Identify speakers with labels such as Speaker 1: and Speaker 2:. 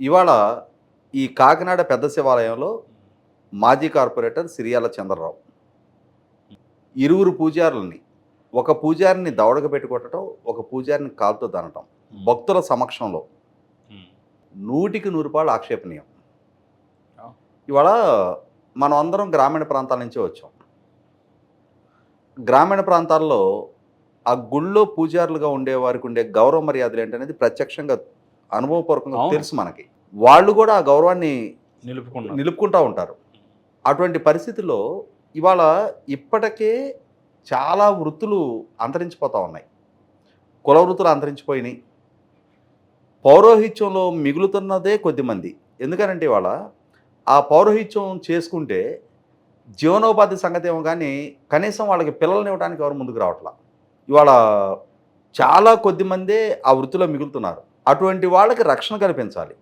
Speaker 1: ఇవాళ ఈ కాకినాడ పెద్ద శివాలయంలో మాజీ కార్పొరేటర్ సిరియాల చంద్రరావు ఇరువురు పూజారులని ఒక పూజారిని దవడక పెట్టి కొట్టడం, ఒక పూజారిని కాలుతో తనటం భక్తుల సమక్షంలో
Speaker 2: హ్మ్.
Speaker 1: 100% ఆక్షేపణీయం.
Speaker 2: ఆ!
Speaker 1: ఇవాళ మనం అందరం గ్రామీణ ప్రాంతాల నుంచే వచ్చాం. గ్రామీణ ప్రాంతాల్లో ఆ గుళ్ళో పూజారులుగా ఉండేవారికి ఉండే గౌరవ మర్యాదలు ఏంటనేది ప్రత్యక్షంగా అనుభవపూర్వకంగా
Speaker 2: అవును.
Speaker 1: తెలుసు మనకి. వాళ్ళు కూడా ఆ గౌరవాన్ని
Speaker 2: నిలుపుకున్నారు.
Speaker 1: నిలుపుకుంటూ ఉంటారు. అటువంటి పరిస్థితుల్లో ఇవాళ ఇప్పటికే చాలా వృత్తులు అంతరించిపోతూ ఉన్నాయి. కుల వృత్తులు అంతరించిపోయినాయి. పౌరోహిత్యంలో మిగులుతున్నదే కొద్దిమంది. ఎందుకనంటే ఇవాళ ఆ పౌరోహిత్యం చేసుకుంటే జీవనోపాధి సంగతేమో కానీ కనీసం వాళ్ళకి పిల్లల్నివ్వడానికి ఎవరు ముందుకు రావట్లా. ఇవాళ చాలా కొద్దిమందే ఆ వృత్తిలో మిగులుతున్నారు. అటువంటి వాళ్ళకి రక్షణ కల్పించాలి.